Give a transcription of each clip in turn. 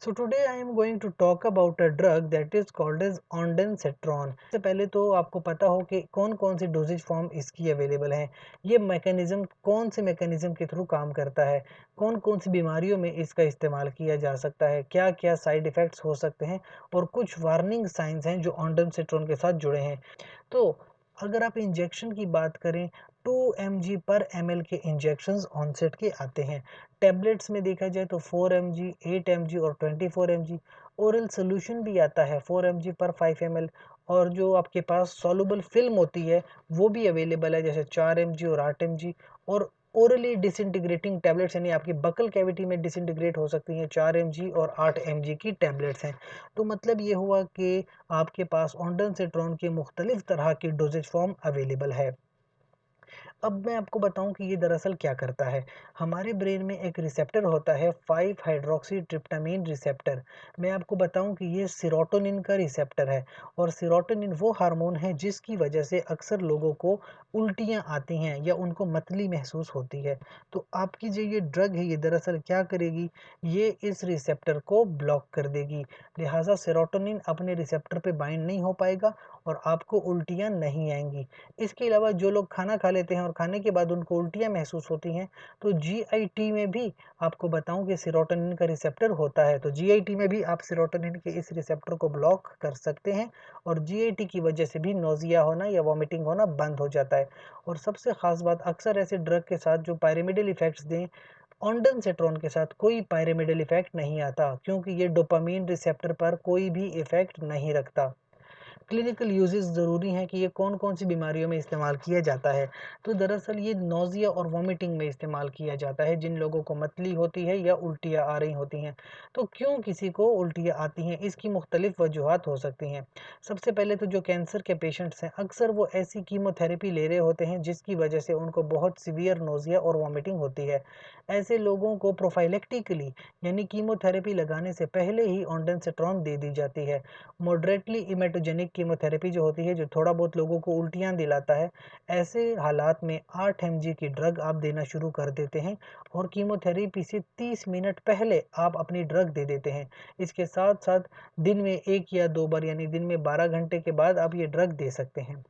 So today I am going to talk about a drug that is called as ondansetron। इससे पहले तो आपको पता हो कि कौन कौन सी डोजेज फॉर्म इसकी अवेलेबल हैं, ये मैकेनिज्म कौन से मैकेनिज्म के थ्रू काम करता है, कौन कौन सी बीमारियों में इसका इस्तेमाल किया जा सकता है, क्या क्या साइड इफ़ेक्ट्स हो सकते हैं और कुछ वार्निंग साइंस हैं जो ondansetron के साथ जुड़े हैं। तो अगर आप इंजेक्शन की बात करें, 2 mg पर ml के इंजेक्शंस ऑनसेट के आते हैं। टैबलेट्स में देखा जाए तो 4 mg, 8 mg और 24 mg। ओरल सोल्यूशन भी आता है 4 mg पर 5 ml। और जो आपके पास सॉल्युबल फिल्म होती है वो भी अवेलेबल है, जैसे 4 mg और 8 mg। और ओरली डिसइंटीग्रेटिंग टैबलेट्स यानी आपकी बकल कैविटी में डिसइंटीग्रेट हो सकती हैं 4 mg और 8 mg की टैबलेट्स हैं। तो मतलब ये हुआ कि आपके पास ondansetron के मुख्तलिफ तरह की डोजेज फॉर्म अवेलेबल है। अब मैं आपको बताऊं कि ये दरअसल क्या करता है। हमारे ब्रेन में एक रिसेप्टर होता है 5 हाइड्रोक्सी ट्रिप्टामिन रिसेप्टर। मैं आपको बताऊं कि ये सेरोटोनिन का रिसेप्टर है। और सेरोटोनिन वो हार्मोन है जिसकी वजह से अक्सर लोगों को उल्टियां आती हैं या उनको मतली महसूस होती है। तो आपकी जो ये ड्रग है ये दरअसल क्या करेगी, ये इस रिसेप्टर को ब्लॉक कर देगी। लिहाजा सेरोटोनिन अपने रिसेप्टर पे बाइंड नहीं हो पाएगा और आपको उल्टियां नहीं आएंगी। इसके अलावा जो लोग खाना खा लेते हैं और खाने के बाद उनको उल्टियाँ महसूस होती हैं, तो जीआईटी में भी आपको बताऊं कि सेरोटोनिन का रिसेप्टर होता है। तो जीआईटी में भी आप सेरोटोनिन के इस रिसेप्टर को ब्लॉक कर सकते हैं और जीआईटी की वजह से भी नोजिया होना या वॉमिटिंग होना बंद हो जाता है। और सबसे ख़ास बात, अक्सर ऐसे ड्रग के साथ जो पायरेमिडल इफ़ेक्ट्स दें, ऑन्डनसेट्रॉन के साथ कोई पायरेमिडल इफ़ेक्ट नहीं आता, क्योंकि ये डोपामीन रिसेप्टर पर कोई भी इफ़ेक्ट नहीं रखता। क्लिनिकल यूजेस ज़रूरी हैं कि ये कौन-कौन सी बीमारियों में इस्तेमाल किया जाता है। तो दरअसल ये नौज़िया और वॉमिटिंग में इस्तेमाल किया जाता है, जिन लोगों को मतली होती है या उल्टियाँ आ रही होती हैं। तो क्यों किसी को उल्टियाँ आती हैं, इसकी मुख्तलिफ वजूहात हो सकती हैं। सबसे पहले तो जो कैंसर के पेशेंट्स हैं, अक्सर वो ऐसी कीमोथेरेपी ले रहे होते हैं जिसकी वजह से उनको बहुत सीवियर नौज़िया और वॉमिटिंग होती है। ऐसे लोगों को प्रोफाइलेक्टिकली यानी कीमोथेरेपी लगाने से पहले ही ऑन्डनसेट्रॉन दे दी जाती है। मॉडरेटली इमेटोजेनिक कीमोथेरेपी जो होती है, जो थोड़ा बहुत लोगों को उल्टियाँ दिलाता है, ऐसे हालात में 8 mg की ड्रग आप देना शुरू कर देते हैं और कीमोथेरेपी से 30 मिनट पहले आप अपनी ड्रग दे देते हैं। इसके साथ-साथ दिन में 1 या 2 बार यानी दिन में 12 घंटे के बाद आप ये ड्रग दे सकते हैं।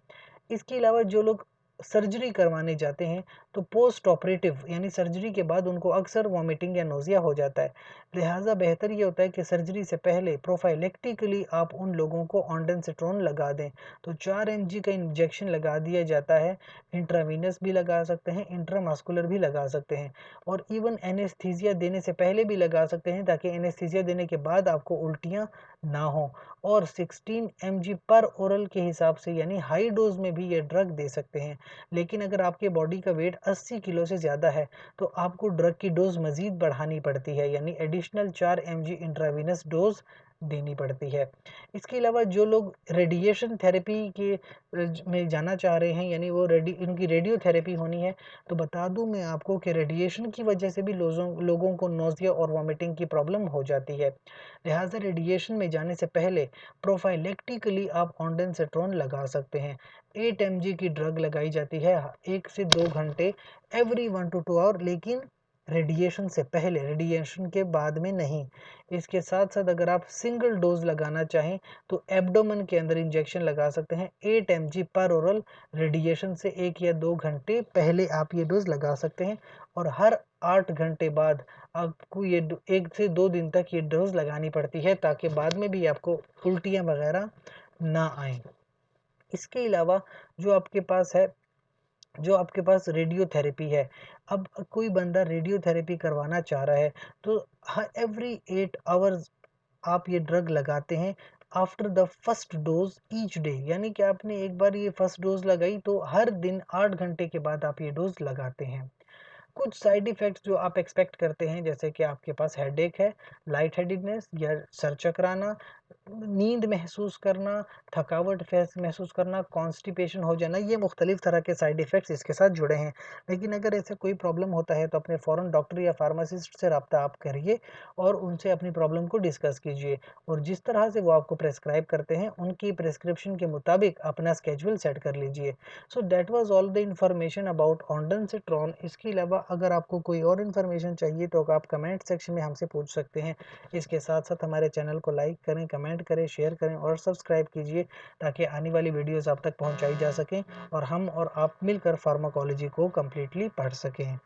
इसके अलावा जो लोग सर्जरी करवाने जाते हैं, तो पोस्ट ऑपरेटिव यानी सर्जरी के बाद उनको अक्सर वॉमिटिंग या नोज़िया हो जाता है। लिहाजा बेहतर ये होता है कि सर्जरी से पहले प्रोफाइलेक्टिकली आप उन लोगों को ऑन्डनसेट्रॉन लगा दें। तो 4 mg का इंजेक्शन लगा दिया जाता है, इंट्रावीनस भी लगा सकते हैं, इंट्रामस्कुलर भी लगा सकते हैं और इवन एनेस्थीसिया देने से पहले भी लगा सकते हैं, ताकि एनेस्थीसिया देने के बाद आपको उल्टियाँ ना हों। और 16 mg पर ओरल के हिसाब से यानी हाई डोज में भी ये ड्रग दे सकते हैं। लेकिन अगर आपके बॉडी का वेट 80 किलो से ज़्यादा है, तो आपको ड्रग की डोज मज़ीद बढ़ानी पड़ती है, यानी एडिशनल 4 mg इंट्रावीनस डोज देनी पड़ती है। इसके अलावा जो लोग रेडिएशन थेरेपी के में जाना चाह रहे हैं, यानी वो उनकी रेडियोथेरेपी होनी है, तो बता दूं मैं आपको कि रेडिएशन की वजह से भी लोगों को नोज़िया और वॉमिटिंग की प्रॉब्लम हो जाती है। लिहाजा रेडिएशन में जाने से पहले प्रोफाइलेक्टिकली आप ऑन्डनसेट्रॉन लगा सकते हैं। 8 mg की ड्रग लगाई जाती है 1 से 2 घंटे एवरी 1 टू 2 आवर, लेकिन रेडिएशन से पहले, रेडिएशन के बाद में नहीं। इसके साथ साथ अगर आप सिंगल डोज लगाना चाहें तो एब्डोमेन के अंदर इंजेक्शन लगा सकते हैं 8 mg पर ओरल। रेडिएशन से 1 या 2 घंटे पहले आप ये डोज लगा सकते हैं और हर 8 घंटे बाद आपको ये 1 से 2 दिन तक ये डोज लगानी पड़ती है, ताकि बाद में भी आपको उल्टियाँ वगैरह ना आए। इसके अलावा जो आपके पास है, जो आपके पास रेडियोथेरेपी है, अब कोई बंदा रेडियोथेरेपी करवाना चाह रहा है, तो एवरी 8 आवर्स आप ये ड्रग लगाते हैं after the first dose each day. यानी कि आपने एक बार ये फर्स्ट डोज लगाई तो हर दिन 8 घंटे के बाद आप ये डोज लगाते हैं। कुछ साइड इफ़ेक्ट्स जो आप एक्सपेक्ट करते हैं, जैसे कि आपके पास हेडेक है, लाइट हेडेडनेस या सर चकराना, नींद महसूस करना, थकावट महसूस करना, कॉन्स्टिपेशन हो जाना, ये मुख्तलिफ तरह के साइड इफ़ेक्ट्स इसके साथ जुड़े हैं। लेकिन अगर ऐसा कोई प्रॉब्लम होता है तो अपने फ़ौरन डॉक्टर या फार्मासिस्ट से रब्ता आप करिए और उनसे अपनी प्रॉब्लम को डिस्कस कीजिए और जिस तरह से वो आपको प्रेस्क्राइब करते हैं उनकी प्रिस्क्रिप्शन के मुताबिक अपना स्केड्यूल सेट कर लीजिए। So that was all the information about ondansetron. इसके अलावा अगर आपको कोई और इन्फॉर्मेशन चाहिए तो आप कमेंट सेक्शन में हमसे पूछ सकते हैं। इसके साथ-साथ हमारे चैनल को लाइक करें, कमेंट करें, शेयर करें और सब्सक्राइब कीजिए ताकि आने वाली वीडियोज़ आप तक पहुँचाई जा सकें और हम और आप मिलकर फार्माकोलॉजी को कंप्लीटली पढ़ सकें।